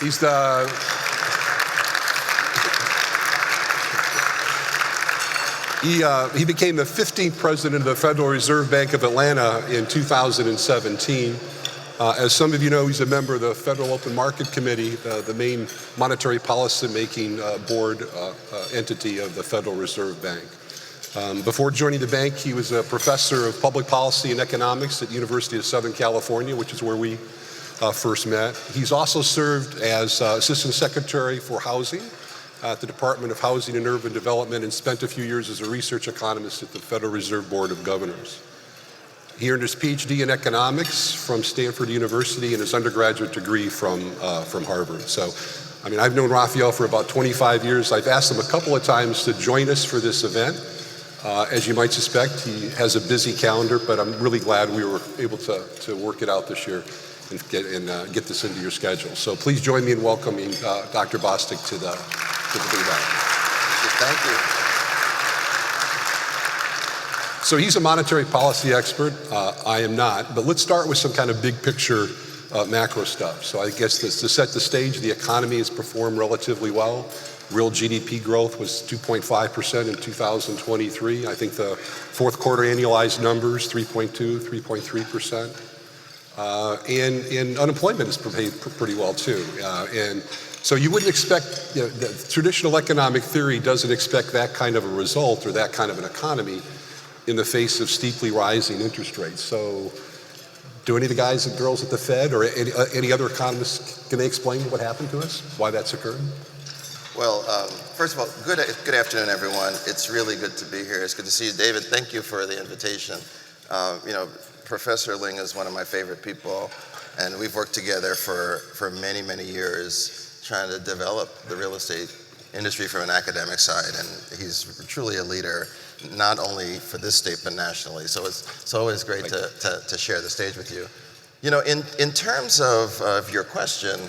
He's the he became the 15th president of the Federal Reserve Bank of Atlanta in 2017. As some of you know, he's a member of the Federal Open Market Committee, the main monetary policy making board entity of the Federal Reserve Bank. Before joining the bank, he was a professor of public policy and economics at the University of Southern California, which is where we first met. He's also served as Assistant Secretary for Housing at the Department of Housing and Urban Development and spent a few years as a research economist at the Federal Reserve Board of Governors. He earned his PhD in economics from Stanford University and his undergraduate degree from Harvard. So, I mean, I've known Raphael for about 25 years. I've asked him a couple of times to join us for this event. As you might suspect, he has a busy calendar, but I'm really glad we were able to work it out this year and get this into your schedule. So please join me in welcoming Dr. Bostic to the big event. Thank you. So he's a monetary policy expert. I am not, but let's start with some kind of big picture macro stuff. So I guess to set the stage, the economy has performed relatively well. Real GDP growth was 2.5% in 2023. I think the fourth quarter annualized numbers, 3.2, 3.3%. And unemployment has behaved pretty well too. And so you wouldn't expect, the traditional economic theory doesn't expect that kind of a result or that kind of an economy in the face of steeply rising interest rates. So do any of the guys and girls at the Fed or any other economists, can they explain what happened to us, why that's occurred? Well, first of all, good afternoon, everyone. It's really good to be here. It's good to see you, David. Thank you for the invitation. Professor Ling is one of my favorite people, and we've worked together for many, many years trying to develop the real estate industry from an academic side, and he's truly a leader, not only for this state, but nationally. So it's always great to share the stage with you. In terms of your question,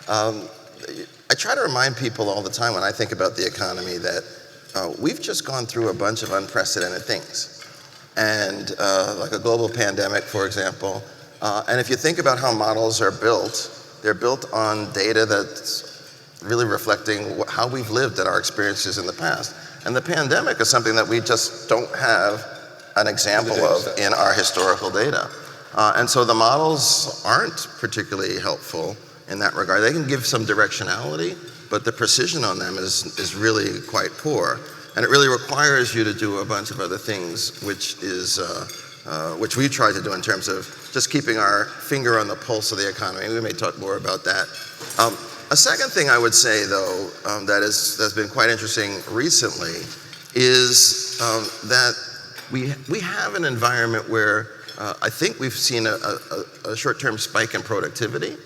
I try to remind people all the time when I think about the economy that we've just gone through a bunch of unprecedented things. And like a global pandemic, for example. And if you think about how models are built, they're built on data that's really reflecting how we've lived and our experiences in the past. And the pandemic is something that we just don't have an example of in our historical data. And so the models aren't particularly helpful in that regard. They can give some directionality, but the precision on them is really quite poor. And it really requires you to do a bunch of other things, which we try to do in terms of just keeping our finger on the pulse of the economy. We may talk more about that. A second thing I would say, though, that's been quite interesting recently is that we have an environment where I think we've seen a short-term spike in productivity.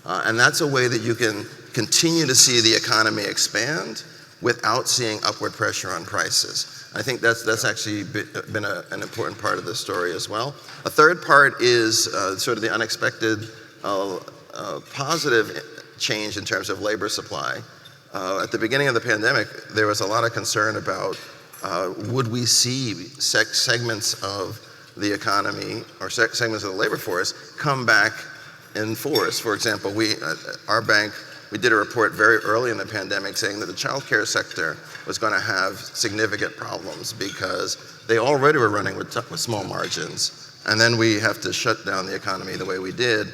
And that's a way that you can continue to see the economy expand without seeing upward pressure on prices. I think that's actually been an important part of the story as well. A third part is sort of the unexpected positive change in terms of labor supply. At the beginning of the pandemic, there was a lot of concern about would we see segments of the economy or segments of the labor force come back in force. For example, our bank, we did a report very early in the pandemic saying that the childcare sector was going to have significant problems because they already were running with small margins. And then we have to shut down the economy the way we did.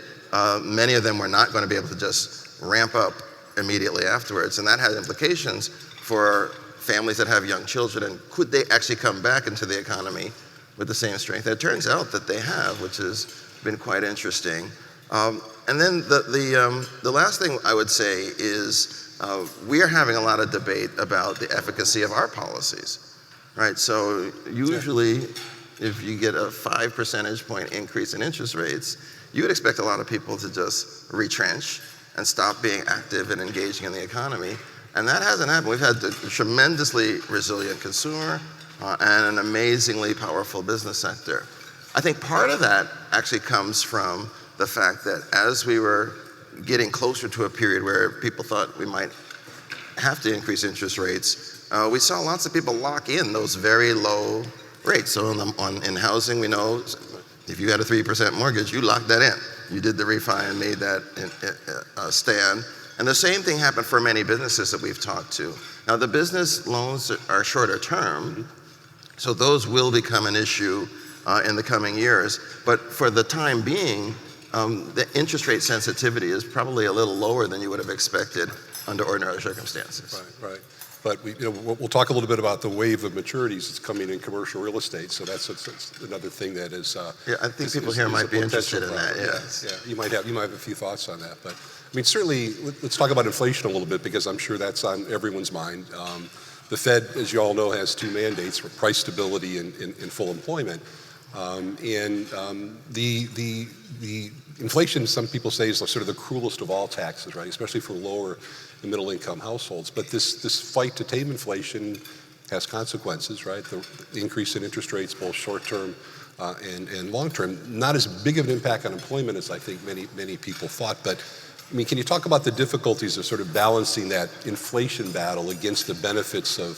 Many of them were not going to be able to just ramp up immediately afterwards. And that had implications for families that have young children. And could they actually come back into the economy with the same strength? And it turns out that they have, which has been quite interesting. And then the last thing I would say is we are having a lot of debate about the efficacy of our policies, right? So usually if you get a 5 percentage point increase in interest rates, you would expect a lot of people to just retrench and stop being active and engaging in the economy. And that hasn't happened. We've had a tremendously resilient consumer and an amazingly powerful business sector. I think part of that actually comes from the fact that as we were getting closer to a period where people thought we might have to increase interest rates, we saw lots of people lock in those very low rates. So in housing, we know if you had a 3% mortgage, you locked that in. You did the refi and made that stand. And the same thing happened for many businesses that we've talked to. Now, the business loans are shorter term, so those will become an issue in the coming years. But for the time being, the interest rate sensitivity is probably a little lower than you would have expected under ordinary circumstances. Right. But we'll talk a little bit about the wave of maturities that's coming in commercial real estate. So that's another thing that is. Yeah, I think people here might be interested in that. Yes. Yeah. You might have a few thoughts on that. But I mean, certainly, let's talk about inflation a little bit because I'm sure that's on everyone's mind. The Fed, as you all know, has two mandates for price stability and full employment. The inflation, some people say, is sort of the cruelest of all taxes, right? Especially for lower and middle income households. But this fight to tame inflation has consequences, right? The increase in interest rates, both short term and long term, not as big of an impact on employment as I think many people thought. But I mean, can you talk about the difficulties of sort of balancing that inflation battle against the benefits of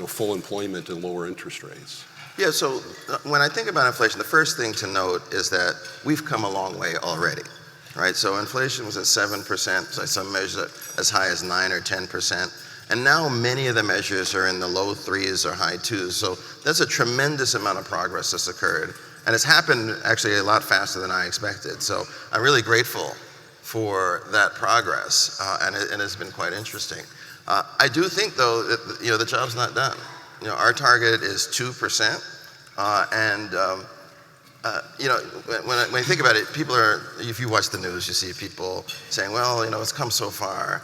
full employment and lower interest rates? Yeah, so when I think about inflation, the first thing to note is that we've come a long way already, right? So inflation was at 7%, so some measures as high as 9 or 10%. And now many of the measures are in the low 3s or high 2s. So that's a tremendous amount of progress that's occurred. And it's happened actually a lot faster than I expected. So I'm really grateful for that progress, and it's been quite interesting. I do think, though, that the job's not done. Our target is 2%, when you think about it, if you watch the news, you see people saying, well, it's come so far,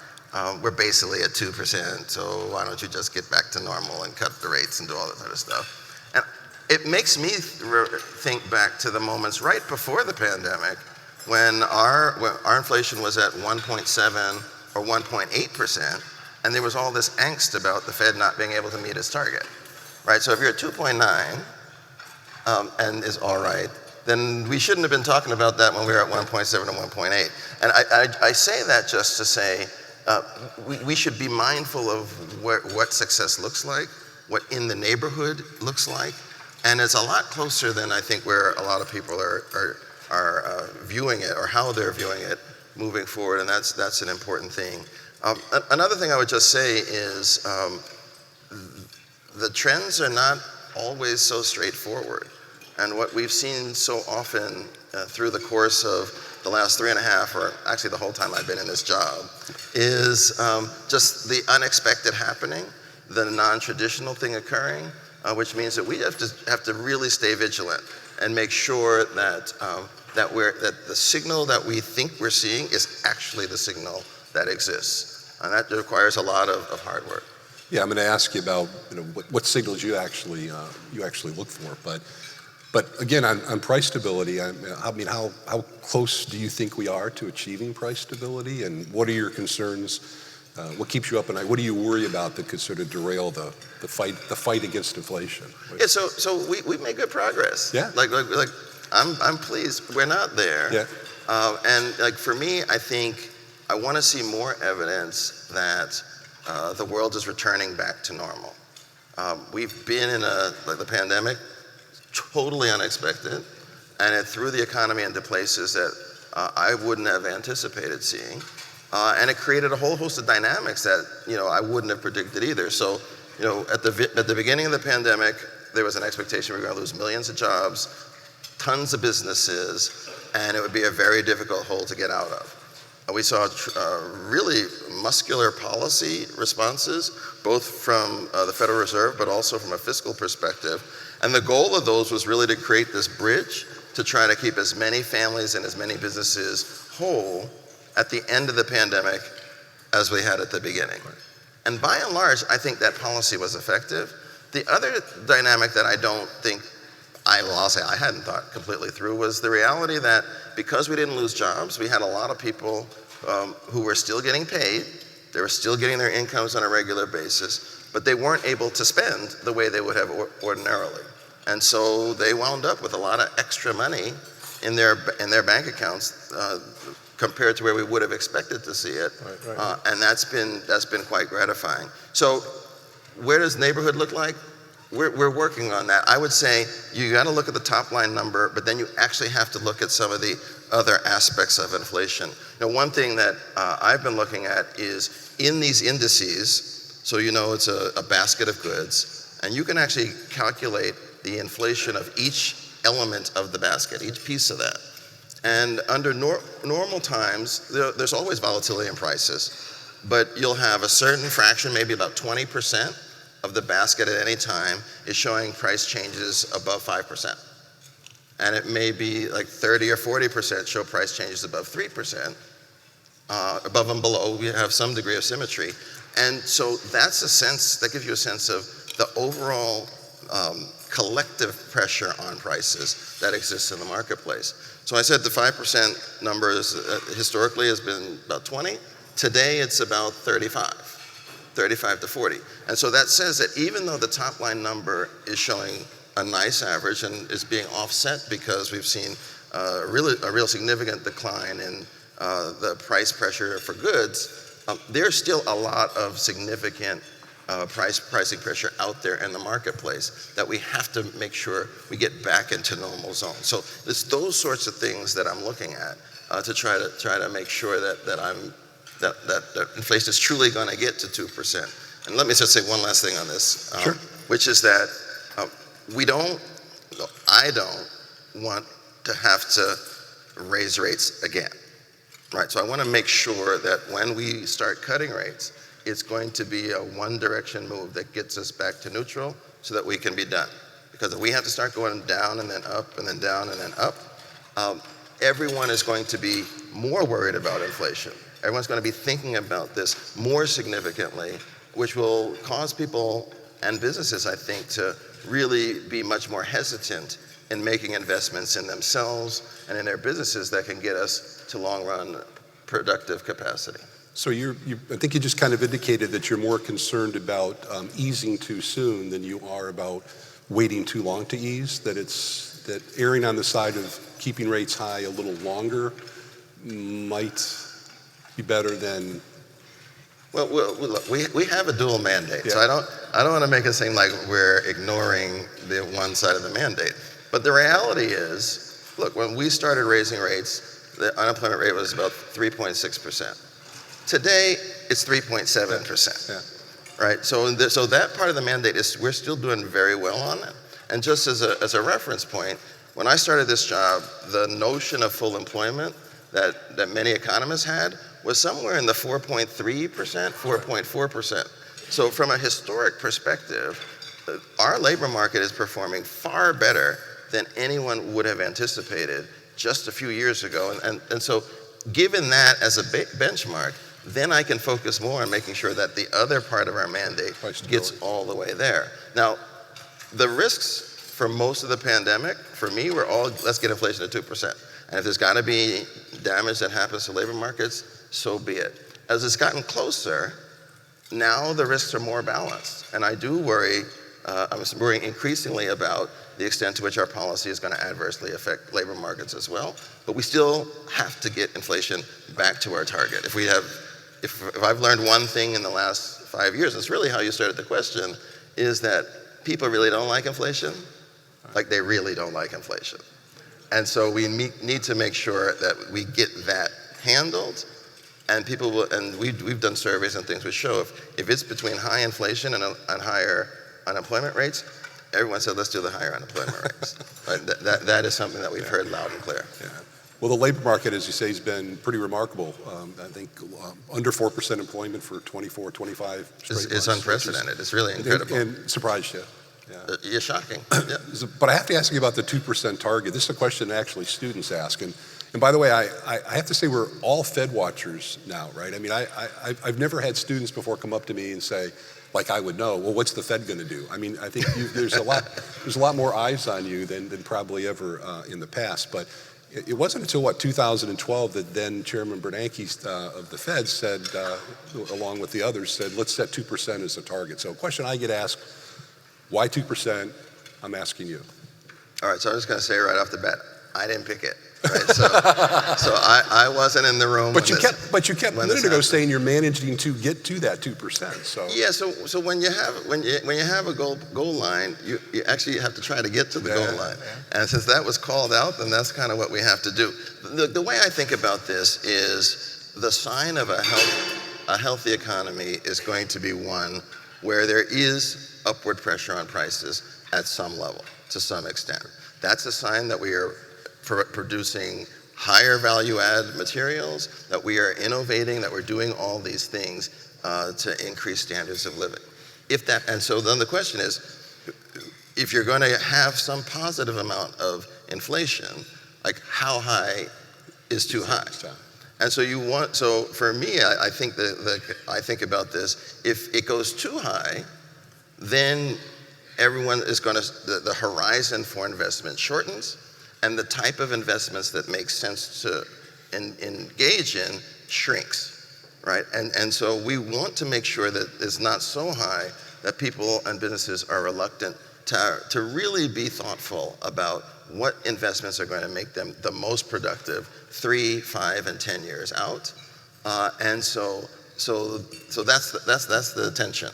we're basically at 2%, so why don't you just get back to normal and cut the rates and do all that sort of stuff. And it makes me think back to the moments right before the pandemic when our inflation was at 1.7 or 1.8%, and there was all this angst about the Fed not being able to meet its target, right? So if you're at 2.9 and is all right, then we shouldn't have been talking about that when we were at 1.7 or 1.8. And I say that just to say we should be mindful of what success looks like, what in the neighborhood looks like, and it's a lot closer than I think where a lot of people are viewing it or how they're viewing it moving forward, and that's an important thing. Another thing I would just say is the trends are not always so straightforward. And what we've seen so often through the course of the last 3.5, or actually the whole time I've been in this job, is just the unexpected happening, the non-traditional thing occurring, which means that we have to really stay vigilant and make sure that the signal that we think we're seeing is actually the signal that exists, and that requires a lot of hard work. Yeah, I'm going to ask you about what signals you actually look for, but again on price stability. I mean, how close do you think we are to achieving price stability, and what are your concerns? What keeps you up at night? What do you worry about that could sort of derail the fight against inflation? Yeah, so we've made good progress. Yeah, like I'm pleased. We're not there. Yeah, and like for me, I think I want to see more evidence that the world is returning back to normal. We've been in the pandemic, totally unexpected, and it threw the economy into places that I wouldn't have anticipated seeing, and it created a whole host of dynamics that I wouldn't have predicted either. So at the beginning of the pandemic, there was an expectation we were going to lose millions of jobs, tons of businesses, and it would be a very difficult hole to get out of. We saw really muscular policy responses, both from the Federal Reserve, but also from a fiscal perspective. And the goal of those was really to create this bridge to try to keep as many families and as many businesses whole at the end of the pandemic as we had at the beginning. And by and large, I think that policy was effective. The other dynamic that I don't think I'll say I hadn't thought completely through was the reality that because we didn't lose jobs, we had a lot of people who were still getting paid. They were still getting their incomes on a regular basis, but they weren't able to spend the way they would have ordinarily. And so they wound up with a lot of extra money in their bank accounts compared to where we would have expected to see it. Right. And that's been quite gratifying. So where does neighborhood look like? we're working on that. I would say you got to look at the top line number, but then you actually have to look at some of the other aspects of inflation. One thing that I've been looking at is in these indices, so it's a basket of goods, and you can actually calculate the inflation of each element of the basket, each piece of that. And under normal times, there's always volatility in prices, but you'll have a certain fraction, maybe about 20% of the basket at any time is showing price changes above 5%. And it may be like 30 or 40% show price changes above 3%. Above and below, we have some degree of symmetry. And so that gives you a sense of the overall collective pressure on prices that exists in the marketplace. So I said the 5% number historically has been about 20. Today it's about 35 to 40. And so that says that even though the top line number is showing a nice average and is being offset because we've seen a real significant decline in the price pressure for goods, there's still a lot of significant pricing pressure out there in the marketplace that we have to make sure we get back into normal zone. So it's those sorts of things that I'm looking at to try to make sure that inflation is truly going to get to 2%. And let me just say one last thing on this, Sure. which is that I don't want to have to raise rates again, right? So I want to make sure that when we start cutting rates, it's going to be a one-direction move that gets us back to neutral so that we can be done. Because if we have to start going down and then up and then down and then up, everyone is going to be more worried about inflation. Everyone's going to be thinking about this more significantly, which will cause people and businesses, I think, to really be much more hesitant in making investments in themselves and in their businesses that can get us to long-run productive capacity. So I think you just kind of indicated that you're more concerned about easing too soon than you are about waiting too long to ease, that erring on the side of keeping rates high a little longer might be better than... Well, look, we have a dual mandate, Yeah. so I don't want to make it seem like we're ignoring the one side of the mandate. But the reality is, look, when we started raising rates, the unemployment rate was about 3.6%. Today, it's 3.7%. Yeah. Right? So that part of the mandate is we're still doing very well on it. And just as a reference point, when I started this job, the notion of full employment that many economists had was somewhere in the 4.3%, 4.4%. So from a historic perspective, our labor market is performing far better than anyone would have anticipated just a few years ago. And so given that as a benchmark, then I can focus more on making sure that the other part of our mandate gets all the way there. Now, the risks for most of the pandemic, for me, were all, let's get inflation to 2%. And if there's got to be damage that happens to labor markets, so be it. As it's gotten closer, now the risks are more balanced. And I do worry, I'm worrying increasingly about the extent to which our policy is going to adversely affect labor markets as well. But we still have to get inflation back to our target. If I've learned one thing in the last 5 years, it's really how you started the question, is that people really don't like inflation. Like they really don't like inflation. And so we need to make sure that we get that handled. And people will, and we've done surveys and things which show if it's between high inflation and higher unemployment rates, everyone said, let's do the higher unemployment rates. Right? That is something that we've heard loud and clear. Yeah. Well, the labor market, as you say, has been pretty remarkable. I think under 4% employment for 24, 25 straight months. It's unprecedented. It's really incredible. And surprised you. Yeah. You're shocking. Yeah. But I have to ask you about the 2% target. This is a question that actually students ask. And by the way, I have to say we're all Fed watchers now, right? I mean, I've never had students before come up to me and say, like I would know, well, what's the Fed going to do? I mean, I think there's a lot more eyes on you than probably ever in the past. But it wasn't until, 2012 that then Chairman Bernanke of the Fed said, along with the others, said, let's set 2% as a target. So a question I get asked, why 2%? I'm asking you. All right, so I'm just going to say right off the bat, I didn't pick it. Right? So I wasn't in the room. But you kept a minute ago happened. saying you're managing to get to that 2%. So Yeah. So when you have a goal line, you actually have to try to get to the goal line. Yeah. And since that was called out, then that's kind of what we have to do. The way I think about this is the sign of a healthy economy is going to be one where there is upward pressure on prices at some level, to some extent. That's a sign that we are producing higher value add materials, that we are innovating, that we're doing all these things to increase standards of living. And so then the question is, if you're going to have some positive amount of inflation, like how high is too high? And so for me, I think about this, if it goes too high, then everyone is going to, the horizon for investment shortens, and the type of investments that make sense to engage in shrinks, right? And so we want to make sure that it's not so high that people and businesses are reluctant to really be thoughtful about what investments are going to make them the most productive 3, 5, and 10 years out. And so that's the tension.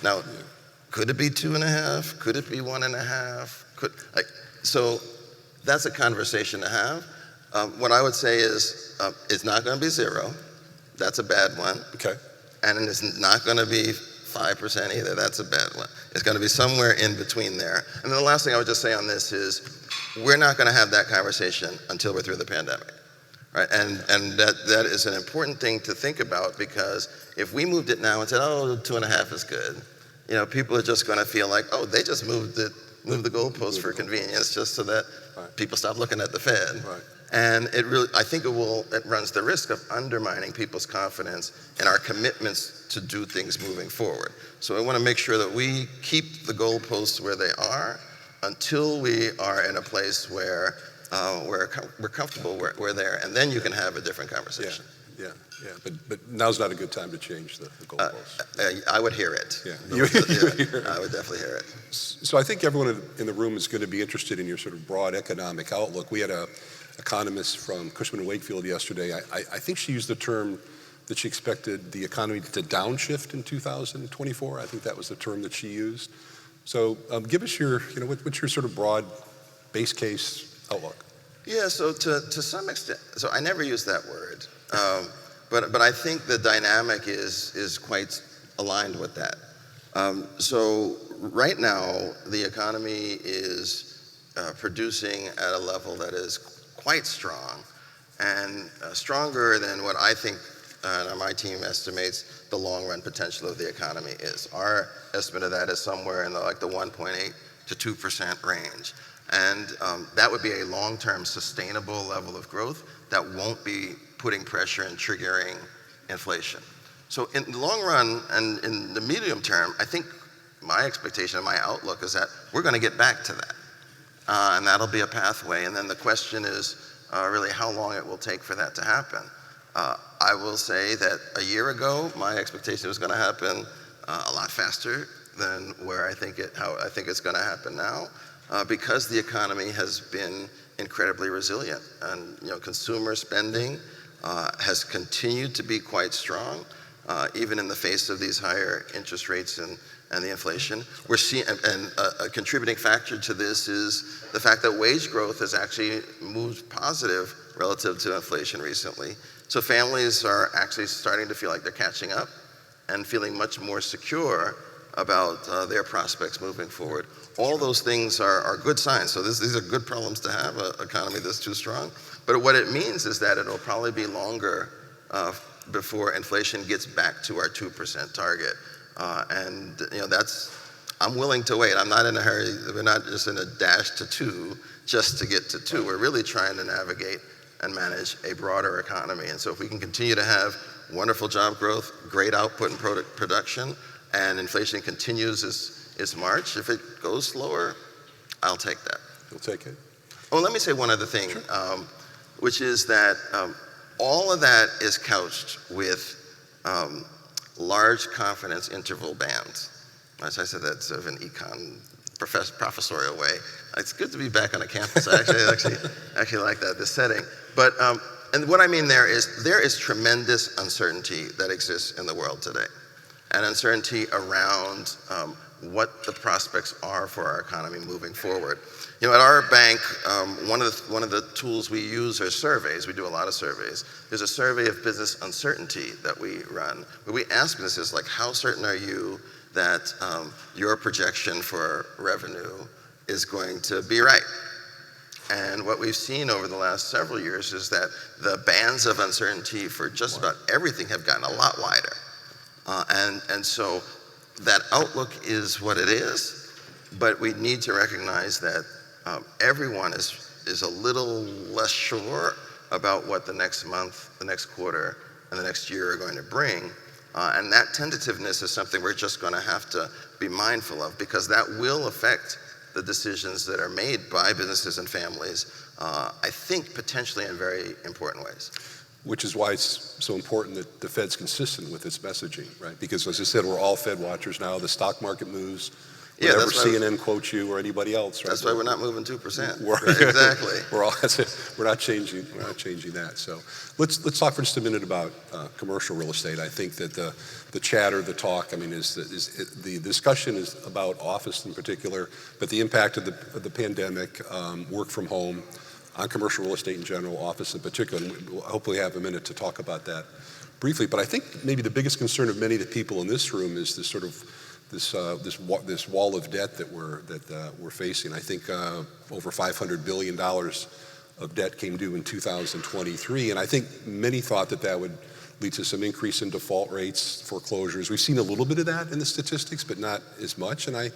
Now, could it be 2.5? Could it be 1.5? So that's a conversation to have. What I would say is it's not going to be 0. That's a bad one. Okay. And it's not going to be 5% either. That's a bad one. It's going to be somewhere in between there. And then the last thing I would just say on this is we're not going to have that conversation until we're through the pandemic. Right? And that is an important thing to think about, because if we moved it now and said, 2.5 is good, people are just going to feel like, they just moved the goalpost for convenience just so that people stop looking at the Fed. Right. And I think it runs the risk of undermining people's confidence in our commitments to do things moving forward. So I want to make sure that we keep the goalposts where they are until we are in a place where we're comfortable, we're there, and then you can have a different conversation. Yeah. But now's not a good time to change the goalposts. I would hear it. Yeah. I would definitely hear it. So I think everyone in the room is going to be interested in your sort of broad economic outlook. We had an economist from Cushman & Wakefield yesterday. I think she used the term that she expected the economy to downshift in 2024. I think that was the term that she used. So give us your, what's your sort of broad base case outlook? Yeah, so to some extent, so I never use that word, but I think the dynamic is quite aligned with that. So right now, the economy is producing at a level that is quite strong, and stronger than what I think my team estimates the long-run potential of the economy is. Our estimate of that is somewhere in the 1.8 to 2% range. And that would be a long-term sustainable level of growth that won't be putting pressure and triggering inflation. So in the long run and in the medium term, I think my expectation and my outlook is that we're going to get back to that. And that'll be a pathway. And then the question is really how long it will take for that to happen. I will say that a year ago, my expectation was going to happen a lot faster than where how I think it's going to happen now. Because the economy has been incredibly resilient, and consumer spending has continued to be quite strong, even in the face of these higher interest rates and the inflation. We're seeing, and a contributing factor to this is the fact that wage growth has actually moved positive relative to inflation recently. So families are actually starting to feel like they're catching up and feeling much more secure about their prospects moving forward. All those things are good signs. So these are good problems to have, an economy that's too strong. But what it means is that it'll probably be longer before inflation gets back to our 2% target. And I'm willing to wait. I'm not in a hurry. We're not just in a dash to 2 just to get to 2. We're really trying to navigate and manage a broader economy. And so if we can continue to have wonderful job growth, great output and production, and inflation continues its march, if it goes slower, I'll take that. You'll take it? Oh, let me say one other thing, sure. Which is that all of that is couched with large confidence interval bands. As I said, that's sort of an econ professorial way. It's good to be back on a campus. I actually like that, this setting. But, and what I mean there is tremendous uncertainty that exists in the world today. And uncertainty around what the prospects are for our economy moving forward. You know, at our bank, one of the tools we use are surveys. We do a lot of surveys. There's a survey of business uncertainty that we run, where we ask businesses, like, how certain are you that your projection for revenue is going to be right? And what we've seen over the last several years is that the bands of uncertainty for just about everything have gotten a lot wider. And so that outlook is what it is, but we need to recognize that everyone is a little less sure about what the next month, the next quarter, and the next year are going to bring. And that tentativeness is something we're just going to have to be mindful of, because that will affect the decisions that are made by businesses and families, I think potentially in very important ways. Which is why it's so important that the Fed's consistent with its messaging, right? Because as I said, we're all Fed watchers now. The stock market moves. Yeah, whenever CNN quotes you or anybody else, right? That's why we're not moving 2%. Right, exactly. We're not changing that. So let's talk for just a minute about commercial real estate. I think that the chatter, the talk, I mean, the discussion is about office in particular, but the impact of the pandemic, work from home, on commercial real estate in general, office in particular, and we'll hopefully have a minute to talk about that briefly. But I think maybe the biggest concern of many of the people in this room is this sort of this wall of debt that we're facing. I think over $500 billion of debt came due in 2023, and I think many thought that would lead to some increase in default rates, foreclosures. We've seen a little bit of that in the statistics, but not as much. And I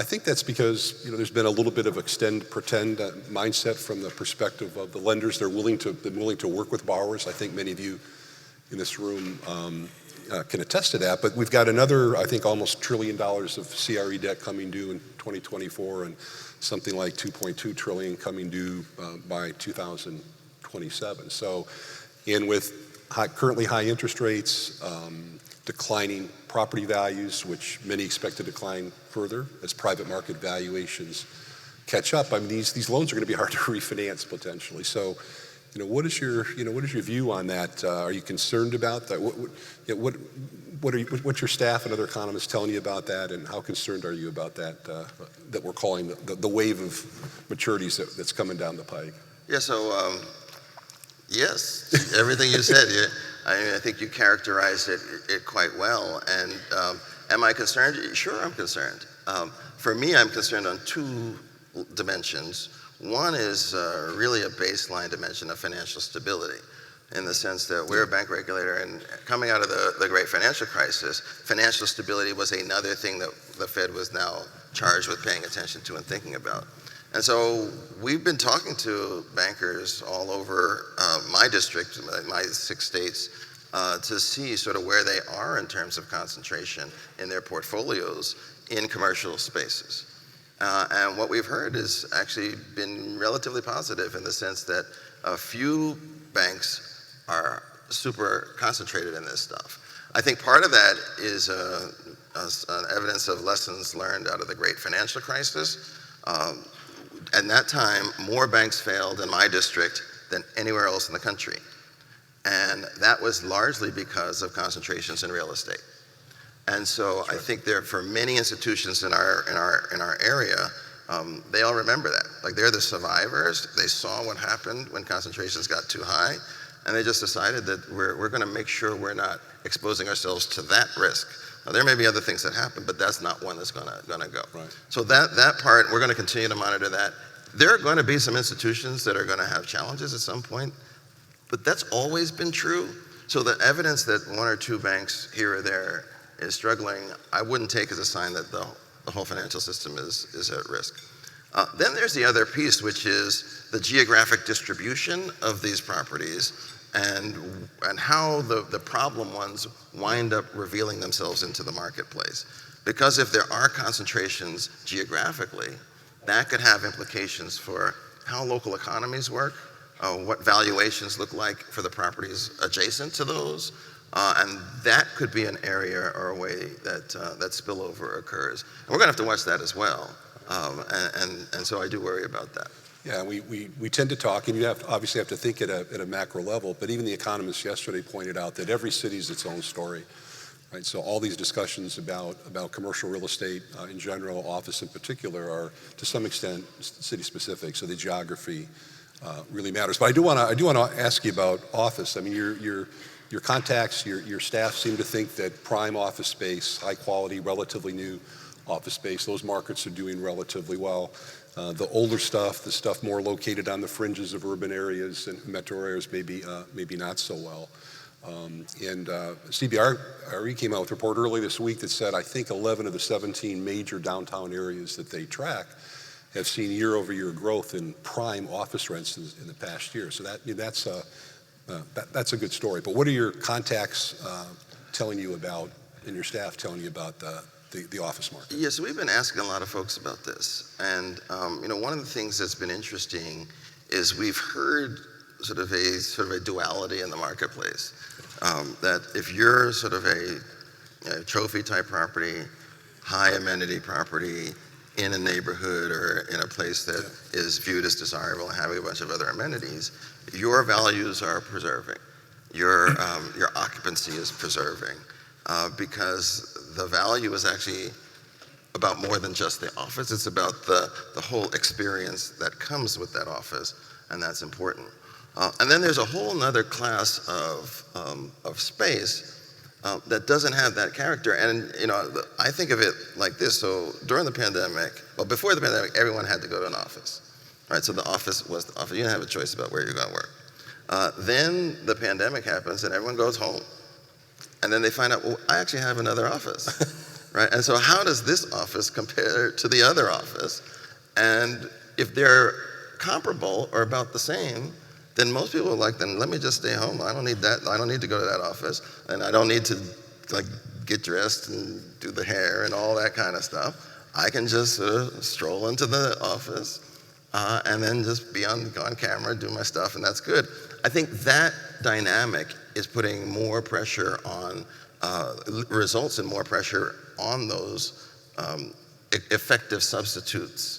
think that's because there's been a little bit of extend pretend mindset from the perspective of the lenders. They're willing to work with borrowers. I think many of you in this room can attest to that. But we've got another, I think, almost $1 trillion of CRE debt coming due in 2024, and something like $2.2 trillion coming due by 2027. So, and with currently high interest rates, declining property values, which many expect to decline further as private market valuations catch up. I mean, these loans are going to be hard to refinance potentially. So, what is your view on that? Are you concerned about that? What's your staff and other economists telling you about that, and how concerned are you about that? That we're calling the wave of maturities that's coming down the pike. Yeah. So, yes, everything you said. I think you characterized it quite well. And am I concerned? Sure, I'm concerned. For me, I'm concerned on two dimensions. One is really a baseline dimension of financial stability, in the sense that we're a bank regulator, and coming out of the great financial crisis, financial stability was another thing that the Fed was now charged with paying attention to and thinking about. And so we've been talking to bankers all over my district, my 6 states, to see sort of where they are in terms of concentration in their portfolios in commercial spaces. And what we've heard has actually been relatively positive, in the sense that a few banks are super concentrated in this stuff. I think part of that is an evidence of lessons learned out of the great financial crisis. At that time, more banks failed in my district than anywhere else in the country. And that was largely because of concentrations in real estate. And so I think for many institutions in our area, they all remember that. Like, they're the survivors. They saw what happened when concentrations got too high, and they just decided that we're going to make sure we're not exposing ourselves to that risk. Now, there may be other things that happen, but that's not one that's going to go. Right. So that part, we're going to continue to monitor that. There are going to be some institutions that are going to have challenges at some point, but that's always been true. So the evidence that 1 or 2 banks here or there is struggling, I wouldn't take as a sign that the whole financial system is at risk. Then there's the other piece, which is the geographic distribution of these properties, and how the problem ones wind up revealing themselves into the marketplace. Because if there are concentrations geographically, that could have implications for how local economies work, what valuations look like for the properties adjacent to those, and that could be an area or a way that spillover occurs. And we're going to have to watch that as well. And so I do worry about that. Yeah, we tend to talk, and you obviously have to think at a macro level, but even the economists yesterday pointed out that every city is its own story. Right, so all these discussions about commercial real estate in general, office in particular, are to some extent city specific. So the geography really matters. But I do want to ask you about office. I mean, your contacts, your staff seem to think that prime office space, high quality, relatively new office space, those markets are doing relatively well. The older stuff, the stuff more located on the fringes of urban areas and metro areas, maybe not so well. And CBRE came out with a report early this week that said I think 11 of the 17 major downtown areas that they track have seen year-over-year growth in prime office rents in the past year. So that's a good story. But what are your contacts telling you about, and your staff telling you about the office market? Yes, we've been asking a lot of folks about this, and one of the things that's been interesting is we've heard sort of a duality in the marketplace. That if you're sort of a trophy type property, high amenity property in a neighborhood or in a place that is viewed as desirable and having a bunch of other amenities, your values are preserving. Your occupancy is preserving because the value is actually about more than just the office. It's about the whole experience that comes with that office, and that's important. And then there's a whole nother class of space that doesn't have that character. And I think of it like this. So during the pandemic, well, before the pandemic, everyone had to go to an office, right? So the office was the office. You didn't have a choice about where you're going to work. Then the pandemic happens, and everyone goes home, and then they find out, well, I actually have another office, right? And so how does this office compare to the other office? And if they're comparable or about the same, then most people are like, then let me just stay home. I don't need that. I don't need to go to that office, and I don't need to get dressed and do the hair and all that kind of stuff. I can just sort of stroll into the office and then just be on camera, do my stuff, and that's good. I think that dynamic is putting more pressure on, results in more pressure on those effective substitutes.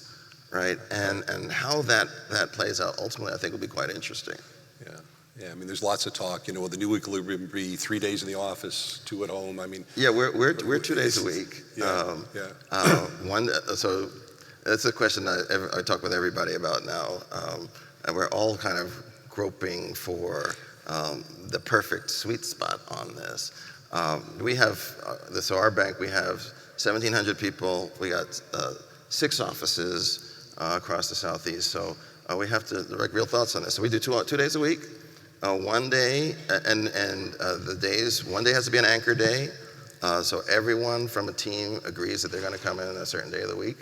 Right, and how that plays out ultimately, I think, will be quite interesting. Yeah. I mean, there's lots of talk. Will the new equilibrium be 3 days in the office, 2 at home? I mean, yeah, we're 2 days a week. So that's a question I talk with everybody about now, and we're all kind of groping for the perfect sweet spot on this. We have so our bank, we have 1,700 people. We got 6 offices across the Southeast, so we have to direct real thoughts on this. So we do 2 days a week, 1 day, and the days, 1 day has to be an anchor day, so everyone from a team agrees that they're going to come in on a certain day of the week.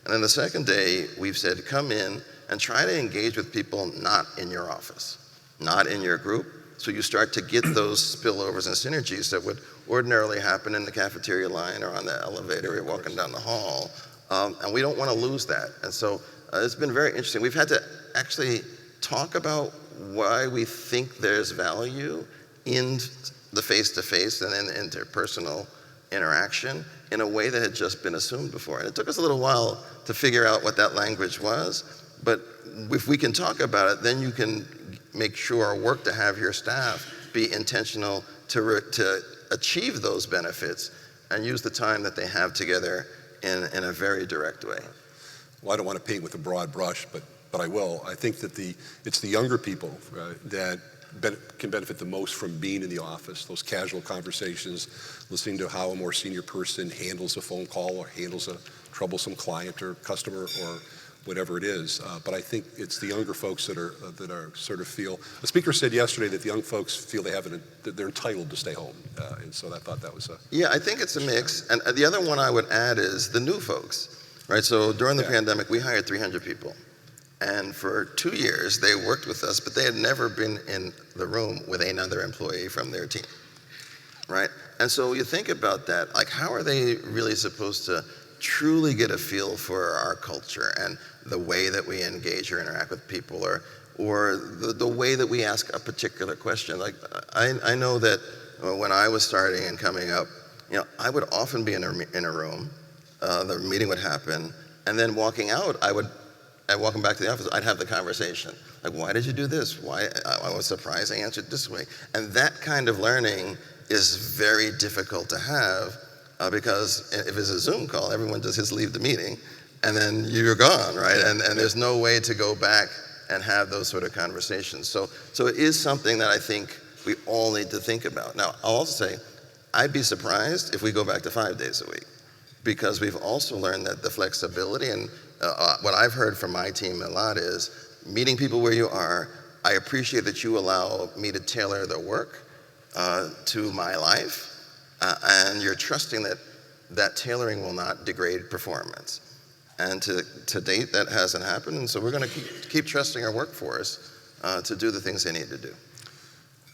And then the second day, we've said come in and try to engage with people not in your office, not in your group, so you start to get those spillovers and synergies that would ordinarily happen in the cafeteria line or on the elevator or walking down the hall. And we don't want to lose that. And so it's been very interesting. We've had to actually talk about why we think there's value in the face-to-face and in interpersonal interaction in a way that had just been assumed before. And it took us a little while to figure out what that language was. But if we can talk about it, then you can make sure or work to have your staff be intentional to achieve those benefits and use the time that they have together in a very direct way. Well, I don't want to paint with a broad brush, but I will. I think that it's the younger people that can benefit the most from being in the office, those casual conversations, listening to how a more senior person handles a phone call or handles a troublesome client or customer or whatever it is. But I think it's the younger folks that are sort of feel. The speaker said yesterday that the young folks feel that they're entitled to stay home, and so I thought that was a. Yeah, I think it's a mix. And the other one I would add is the new folks, right? So during the pandemic, we hired 300 people, and for 2 years they worked with us, but they had never been in the room with another employee from their team, right? And so you think about that, like how are they really supposed to truly get a feel for our culture and the way that we engage or interact with people, or the way that we ask a particular question. Like I know that when I was starting and coming up, I would often be in a room, the meeting would happen, And then walking out, and walking back to the office, I'd have the conversation. Like, why did you do this? Why? I was surprised I answered this way. And that kind of learning is very difficult to have because if it's a Zoom call, everyone just leave the meeting and then you're gone, right? And there's no way to go back and have those sort of conversations. So it is something that I think we all need to think about. Now, I'll also say, I'd be surprised if we go back to 5 days a week, because we've also learned that the flexibility, and what I've heard from my team a lot is meeting people where you are. I appreciate that you allow me to tailor the work to my life, and you're trusting that that tailoring will not degrade performance. And to date, that hasn't happened, and so we're going to keep trusting our workforce to do the things they need to do.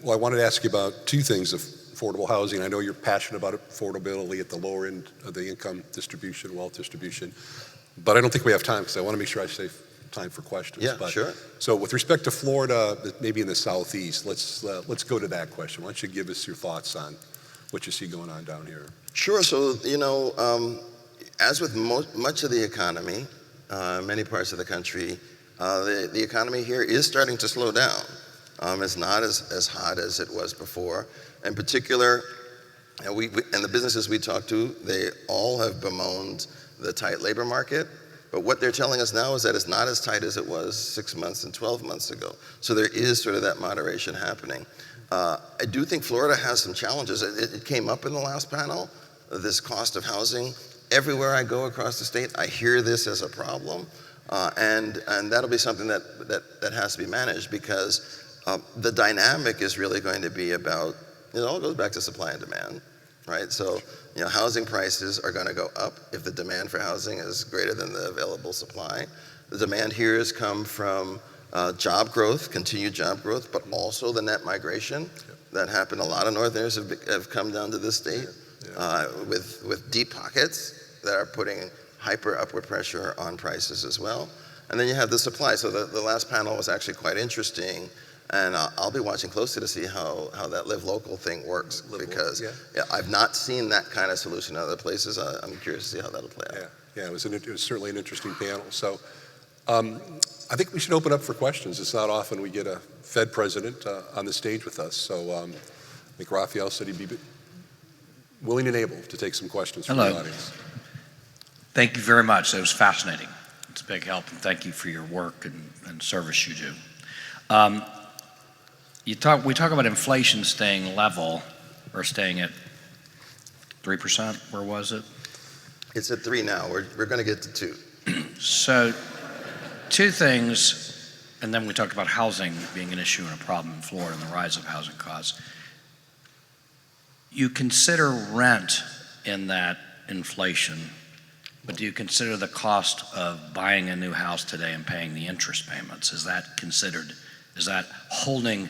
Well, I wanted to ask you about two things of affordable housing. I know you're passionate about affordability at the lower end of the income distribution, wealth distribution, but I don't think we have time because I want to make sure I save time for questions. Yeah, but, sure. So with respect to Florida, maybe in the southeast, let's go to that question. Why don't you give us your thoughts on what you see going on down here? Sure. So, as with much of the economy, many parts of the country, the economy here is starting to slow down. It's not as hot as it was before. In particular, and the businesses we talk to, they all have bemoaned the tight labor market. But what they're telling us now is that it's not as tight as it was 6 months and 12 months ago. So there is sort of that moderation happening. I do think Florida has some challenges. It came up in the last panel, this cost of housing. Everywhere I go across the state, I hear this as a problem. And that'll be something that has to be managed, because the dynamic is really going to be about, it all goes back to supply and demand, right? So, housing prices are going to go up if the demand for housing is greater than the available supply. The demand here has come from job growth, continued job growth, but also the net migration that happened. A lot of Northerners have come down to this state with deep pockets that are putting hyper upward pressure on prices as well. And then you have the supply. So the last panel was actually quite interesting. And I'll be watching closely to see how that live local thing works, because I've not seen that kind of solution in other places. I'm curious to see how that'll play out. Yeah, it was certainly an interesting panel. So I think we should open up for questions. It's not often we get a Fed president on the stage with us. So I think Raphael said he'd be willing and able to take some questions from the audience. Thank you very much. That was fascinating. It's a big help, and thank you for your work and service you do. We talk about inflation staying level, or staying at 3%. Where was it? It's at 3 now. We're going to get to 2. So, two things, and then we talked about housing being an issue and a problem in Florida and the rise of housing costs. You consider rent in that inflation, but do you consider the cost of buying a new house today and paying the interest payments? Is that considered? Is that holding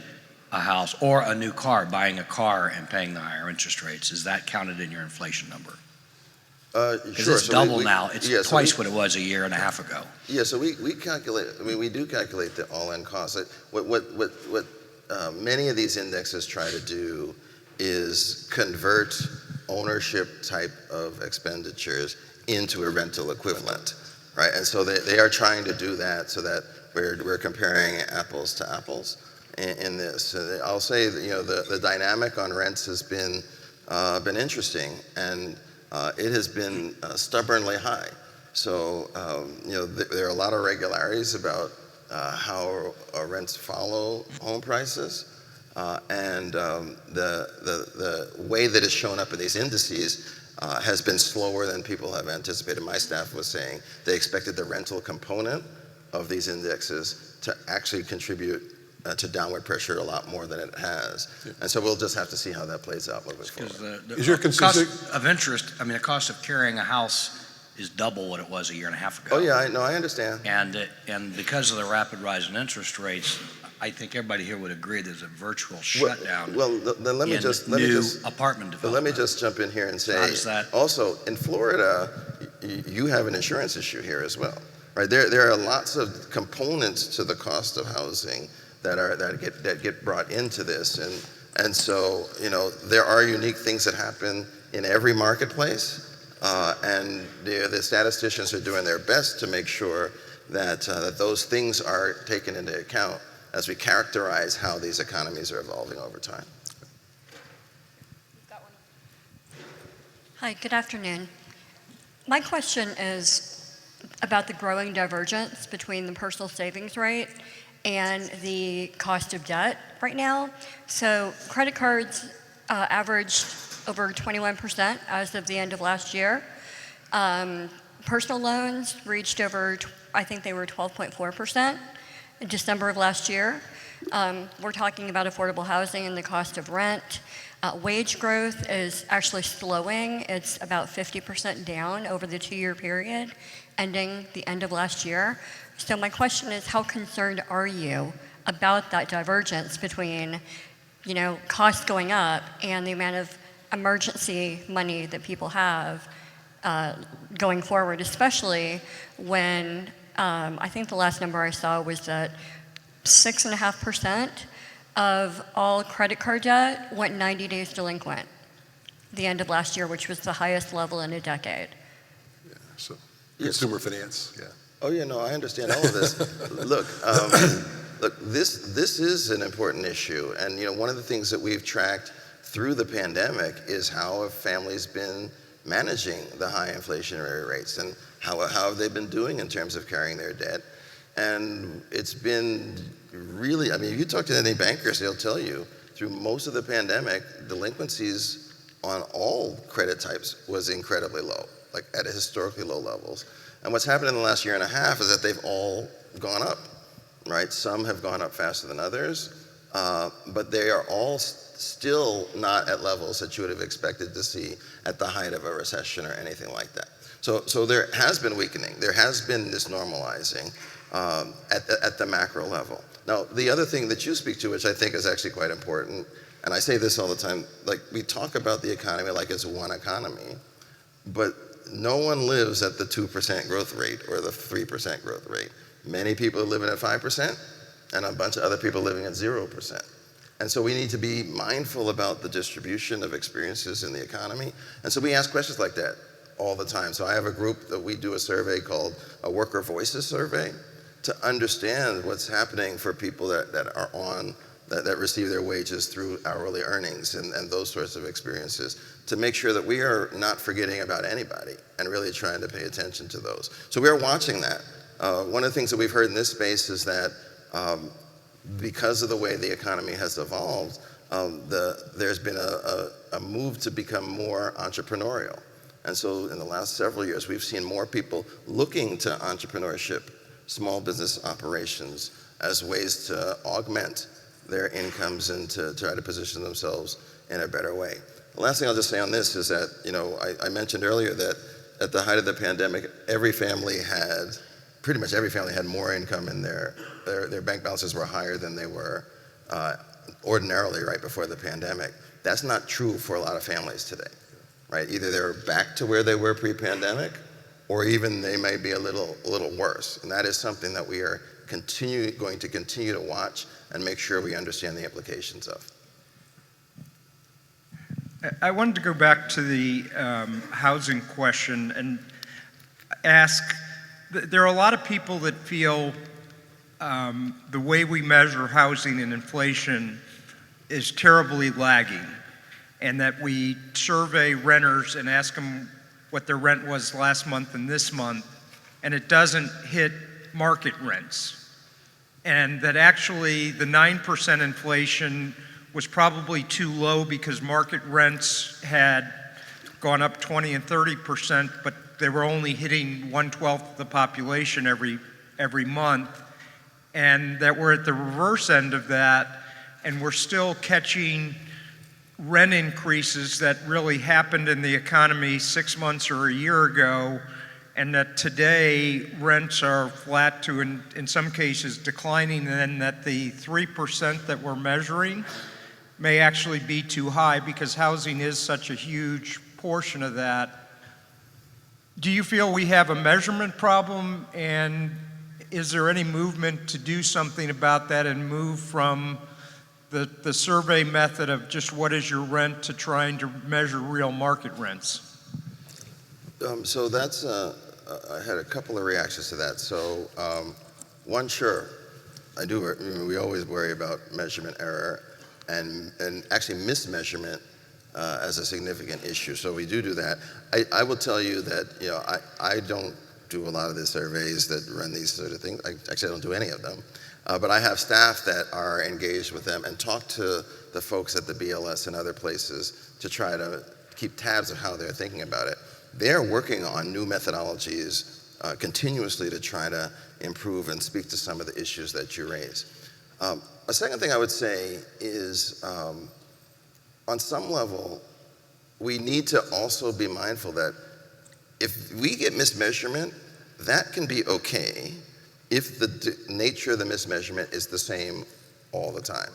a house, or a new car, buying a car and paying the higher interest rates? Is that counted in your inflation number? Because it's double now. It's twice what it was a year and a half ago. Yeah, so we calculate, we do calculate the all-in cost. What many of these indexes try to do is convert ownership type of expenditures into a rental equivalent, right? And so they are trying to do that so that we're comparing apples to apples in this. I'll say that, the dynamic on rents has been interesting, and it has been stubbornly high. So there are a lot of regularities about how rents follow home prices, and the way that it's shown up in these indices has been slower than people have anticipated. My staff was saying they expected the rental component of these indexes to actually contribute to downward pressure a lot more than it has. And so we'll just have to see how that plays out moving forward. Is your cost of interest, the cost of carrying a house is double what it was a year and a half ago. Oh yeah, I understand. And because of the rapid rise in interest rates, I think everybody here would agree there's a virtual shutdown. Well, then let me just apartment development. But let me just jump in here and say, also in Florida, you have an insurance issue here as well, right? There are lots of components to the cost of housing that get brought into this, and so there are unique things that happen in every marketplace, and the statisticians are doing their best to make sure that, that those things are taken into account as we characterize how these economies are evolving over time. Hi, good afternoon. My question is about the growing divergence between the personal savings rate and the cost of debt right now. So credit cards averaged over 21% as of the end of last year. Personal loans reached over, I think they were 12.4% in December of last year. We're talking about affordable housing and the cost of rent. Wage growth is actually slowing. It's about 50% down over the 2-year period, ending the end of last year. So my question is, how concerned are you about that divergence between, costs going up and the amount of emergency money that people have going forward, especially when I think the last number I saw was that 6.5% of all credit card debt went 90 days delinquent the end of last year, which was the highest level in a decade. Yeah, so consumer finance, yeah. Oh yeah, no, I understand all of this. Look, this is an important issue, and one of the things that we've tracked through the pandemic is how have families been managing the high inflationary rates, and how have they been doing in terms of carrying their debt. And it's been really, if you talk to any bankers, they'll tell you through most of the pandemic, delinquencies on all credit types was incredibly low, like at historically low levels. And what's happened in the last year and a half is that they've all gone up, right? Some have gone up faster than others, but they are all still not at levels that you would have expected to see at the height of a recession or anything like that. So there has been weakening. There has been this normalizing at the macro level. Now, the other thing that you speak to, which I think is actually quite important, and I say this all the time, like we talk about the economy like it's one economy, but no one lives at the 2% growth rate or the 3% growth rate. Many people are living at 5% and a bunch of other people living at 0%. And so we need to be mindful about the distribution of experiences in the economy. And so we ask questions like that all the time. So I have a group that we do a survey called a Worker Voices Survey to understand what's happening for people that receive their wages through hourly earnings and those sorts of experiences, to make sure that we are not forgetting about anybody and really trying to pay attention to those. So we are watching that. One of the things that we've heard in this space is that because of the way the economy has evolved, there's been a move to become more entrepreneurial. And so in the last several years, we've seen more people looking to entrepreneurship, small business operations, as ways to augment their incomes and to try to position themselves in a better way. The last thing I'll just say on this is that, I mentioned earlier that at the height of the pandemic, pretty much every family had more income, and their bank balances were higher than they were ordinarily right before the pandemic. That's not true for a lot of families today, right? Either they're back to where they were pre-pandemic, or even they may be a little worse. And that is something that we are going to continue to watch and make sure we understand the implications of. I wanted to go back to the housing question and ask, there are a lot of people that feel the way we measure housing and inflation is terribly lagging, and that we survey renters and ask them what their rent was last month and this month, and it doesn't hit market rents. And that actually the 9% inflation was probably too low because market rents had gone up 20 and 30%, but they were only hitting 1/12 of the population every month. And that we're at the reverse end of that, and we're still catching rent increases that really happened in the economy 6 months or a year ago, and that today rents are flat to, in some cases, declining, and that the 3% that we're measuring may actually be too high because housing is such a huge portion of that. Do you feel we have a measurement problem, and is there any movement to do something about that and move from the survey method of just what is your rent to trying to measure real market rents? So that's, I had a couple of reactions to that. So one, sure, we always worry about measurement error and actually mismeasurement as a significant issue. So we do that. I will tell you that, I don't do a lot of the surveys that run these sort of things. Actually, I don't do any of them. But I have staff that are engaged with them and talk to the folks at the BLS and other places to try to keep tabs of how they're thinking about it. They're working on new methodologies continuously to try to improve and speak to some of the issues that you raise. A second thing I would say is, on some level, we need to also be mindful that if we get mismeasurement, that can be okay if the nature of the mismeasurement is the same all the time.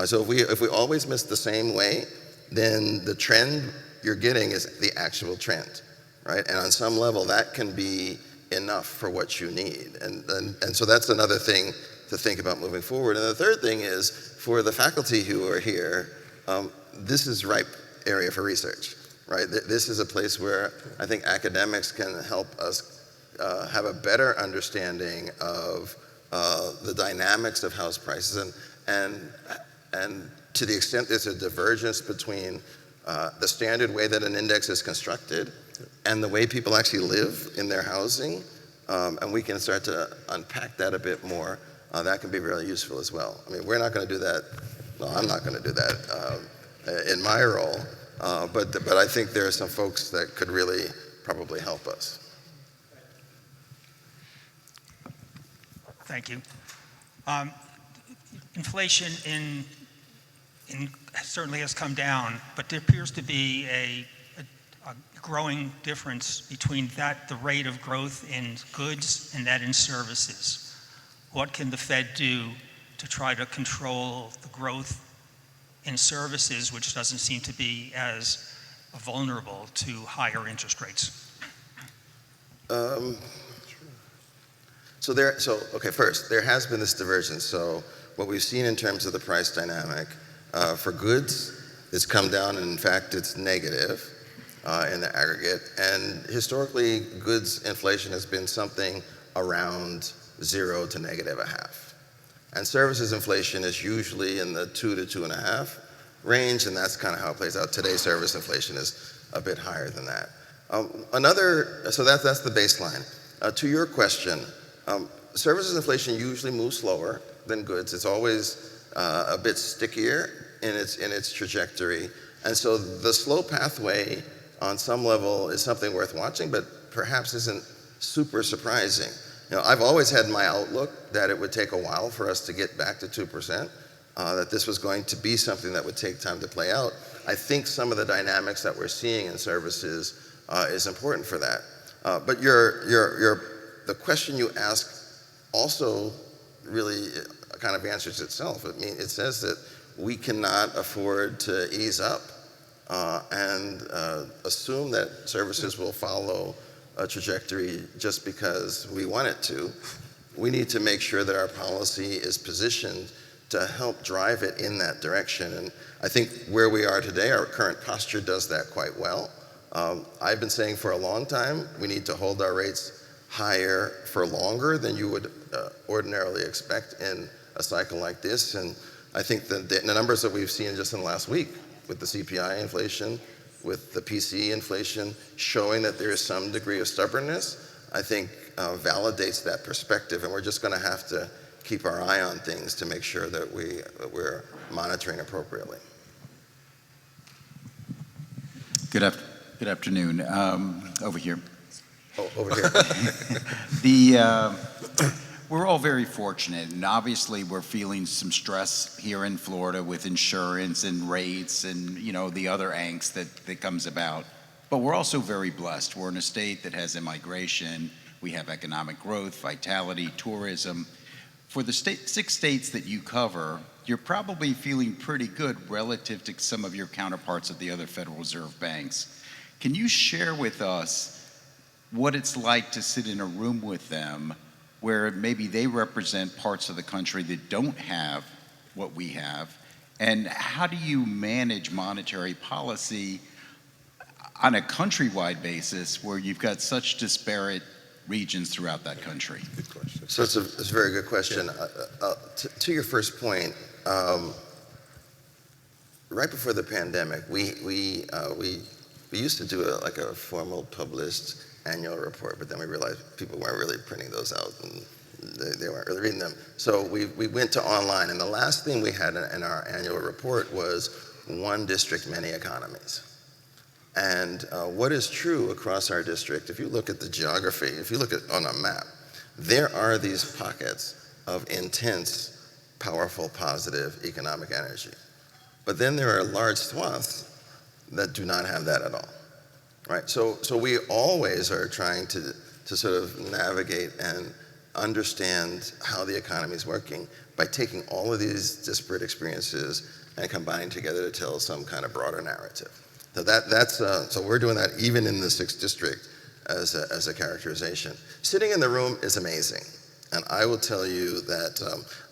So if we always miss the same way, then the trend you're getting is the actual trend, right? And on some level, that can be enough for what you need. And so that's another thing to think about moving forward. And the third thing is, for the faculty who are here, this is ripe area for research, right? This is a place where I think academics can help us have a better understanding of the dynamics of house prices, and to the extent there's a divergence between the standard way that an index is constructed and the way people actually live in their housing, and we can start to unpack that a bit more, that can be really useful as well. I mean, we're not going to do that. Well, I'm not going to do that in my role, but I think there are some folks that could really probably help us. Thank you. Inflation certainly has come down, but there appears to be a growing difference between the rate of growth in goods and that in services. What can the Fed do to try to control the growth in services, which doesn't seem to be as vulnerable to higher interest rates? First, there has been this divergence. So what we've seen in terms of the price dynamic, for goods, it's come down, and in fact, it's negative in the aggregate. And historically, goods inflation has been something around 0 to -0.5. And services inflation is usually in the 2 to 2.5 range, and that's kind of how it plays out. Today, service inflation is a bit higher than that. So that's the baseline. To your question, services inflation usually moves slower than goods. It's always a bit stickier in its trajectory. And so the slow pathway on some level is something worth watching, but perhaps isn't super surprising. I've always had my outlook that it would take a while for us to get back to 2%, that this was going to be something that would take time to play out. I think some of the dynamics that we're seeing in services is important for that. But the question you ask also really kind of answers itself. I mean, it says that we cannot afford to ease up and assume that services will follow a trajectory just because we want it to. We need to make sure that our policy is positioned to help drive it in that direction. And I think where we are today, our current posture does that quite well. I've been saying for a long time, we need to hold our rates higher for longer than you would ordinarily expect in a cycle like this. And I think the numbers that we've seen just in the last week with the CPI inflation, with the PCE inflation, showing that there is some degree of stubbornness, I think validates that perspective. And we're just going to have to keep our eye on things to make sure that we're monitoring appropriately. Good afternoon. Over here. Oh, over here. We're all very fortunate, and obviously we're feeling some stress here in Florida with insurance and rates and the other angst that comes about. But we're also very blessed. We're in a state that has immigration, we have economic growth, vitality, tourism. For the 6 states that you cover, you're probably feeling pretty good relative to some of your counterparts at the other Federal Reserve banks. Can you share with us what it's like to sit in a room with them where maybe they represent parts of the country that don't have what we have, and how do you manage monetary policy? on a countrywide basis where you've got such disparate regions throughout that country? Good question. So it's a very good question. To your first point, right before the pandemic, we used to do a formal published annual report, but then we realized people weren't really printing those out and they weren't really reading them. So we went to online, and the last thing we had in our annual report was one district, many economies. And what is true across our district, if you look at the geography, if you look at on a map, there are these pockets of intense, powerful, positive economic energy. But then there are large swaths that do not have that at all, right? So we always are trying to sort of navigate and understand how the economy is working by taking all of these disparate experiences and combining together to tell some kind of broader narrative. So so we're doing that even in the 6th district as a characterization. Sitting in the room is amazing. And I will tell you that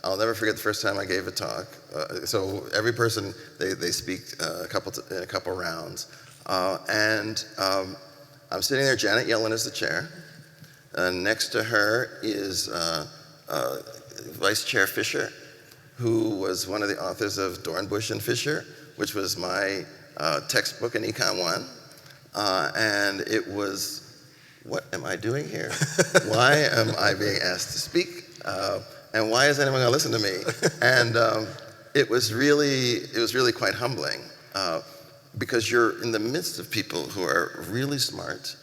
I'll never forget the first time I gave a talk. So every person, they speak in a couple rounds. I'm sitting there, Janet Yellen is the chair. Next to her is Vice Chair Fisher, who was one of the authors of Dornbush and Fisher, which was my textbook in Econ 1. And it was, what am I doing here? Why am I being asked to speak? And why is anyone gonna listen to me? And it was really quite humbling because you're in the midst of people who are really smart.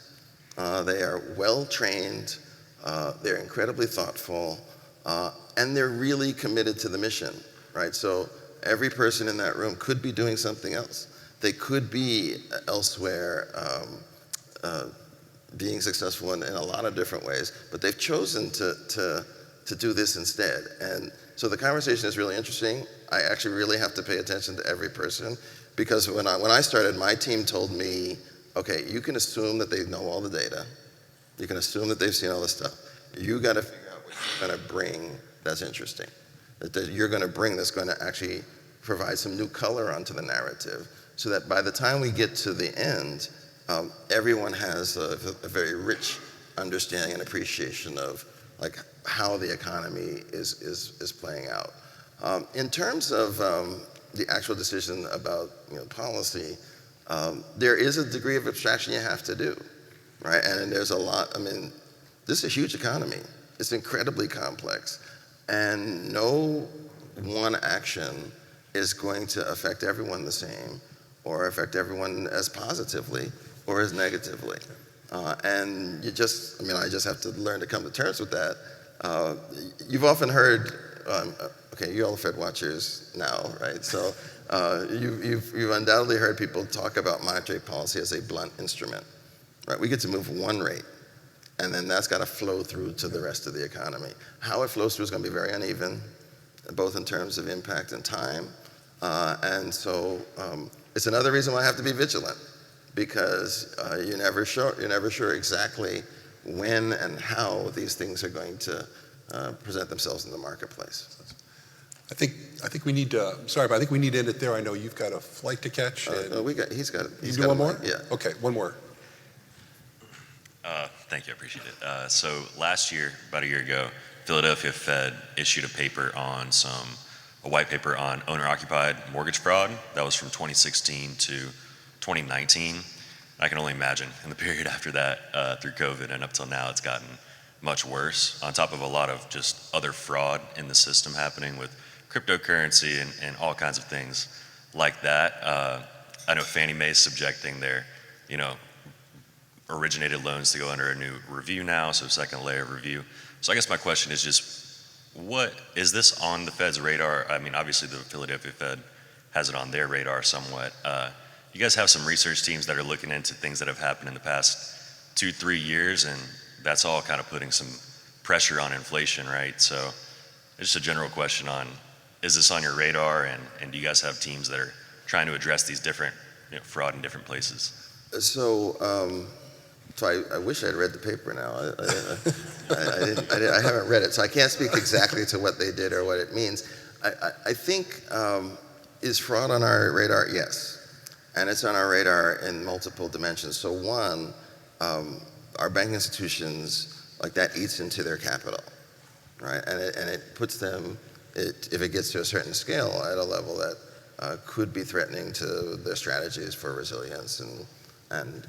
They are well-trained, they're incredibly thoughtful, and they're really committed to the mission, right? So every person in that room could be doing something else. They could be elsewhere, being successful in a lot of different ways, but they've chosen to do this instead. And so the conversation is really interesting. I actually really have to pay attention to every person because when I started, my team told me, okay, you can assume that they know all the data. You can assume that they've seen all the stuff. You got to figure out what you're going to bring that's interesting, that you're going to bring that's going to actually provide some new color onto the narrative so that by the time we get to the end, everyone has a very rich understanding and appreciation of like how the economy is playing out. In terms of the actual decision about policy, there is a degree of abstraction you have to do, right? And there's a lot, I mean, this is a huge economy. It's incredibly complex. And no one action is going to affect everyone the same or affect everyone as positively or as negatively. And I just have to learn to come to terms with that. You've often heard, okay, you're all Fed watchers now, right? So you've undoubtedly heard people talk about monetary policy as a blunt instrument, right? We get to move one rate, and then that's got to flow through to the rest of the economy. How it flows through is going to be very uneven, both in terms of impact and time. And so it's another reason why I have to be vigilant, because you're never sure exactly when and how these things are going to present themselves in the marketplace. I think we need to, sorry, but I think we need to end it there. I know you've got a flight to catch. No, he's got You do one more? Yeah. Okay, one more. Thank you, I appreciate it. So last year, about a year ago, Philadelphia Fed issued a white paper on owner-occupied mortgage fraud. That was from 2016 to 2019. I can only imagine in the period after that, through COVID and up till now, it's gotten much worse, on top of a lot of just other fraud in the system happening with cryptocurrency and all kinds of things like that. I know Fannie Mae is subjecting their, originated loans to go under a new review now, so second layer of review. So I guess my question is just, what is this on the Fed's radar? I mean, obviously the Philadelphia Fed has it on their radar somewhat. You guys have some research teams that are looking into things that have happened in the past 2-3 years, and that's all kind of putting some pressure on inflation, right? So just a general question on, is this on your radar, and do you guys have teams that are trying to address these different fraud in different places? So I wish I'd read the paper now. I haven't read it, so I can't speak exactly to what they did or what it means. I think, is fraud on our radar? Yes. And it's on our radar in multiple dimensions. So one, our banking institutions, like that eats into their capital, right? And it puts them, if it gets to a certain scale, at a level that could be threatening to their strategies for resilience and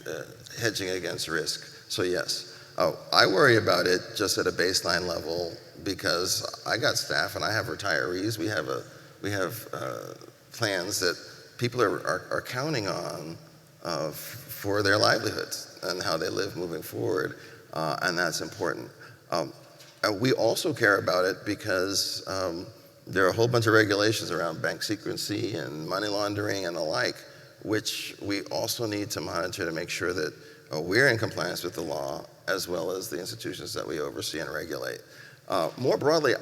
hedging against risk. So yes, I worry about it just at a baseline level because I got staff and I have retirees. We have plans that people are counting on for their livelihoods and how they live moving forward, and that's important. We also care about it because there are a whole bunch of regulations around bank secrecy and money laundering and the like, which we also need to monitor to make sure that we're in compliance with the law as well as the institutions that we oversee and regulate. More broadly,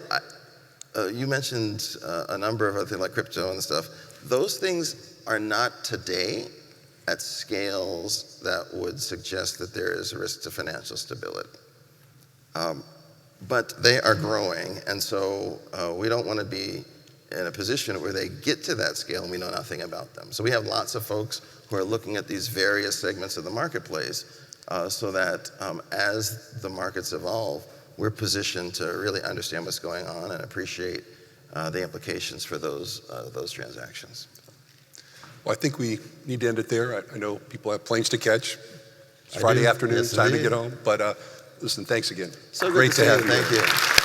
you mentioned a number of other things like crypto and stuff. Those things are not today at scales that would suggest that there is a risk to financial stability. But they are growing, and so we don't want to be in a position where they get to that scale and we know nothing about them. So we have lots of folks who are looking at these various segments of the marketplace so that as the markets evolve, we're positioned to really understand what's going on and appreciate the implications for those transactions. Well, I think we need to end it there. I know people have planes to catch. It's I Friday do. afternoon, Yes, time to indeed. get home. But listen, thanks again. So Great good to see have you. you. Thank you.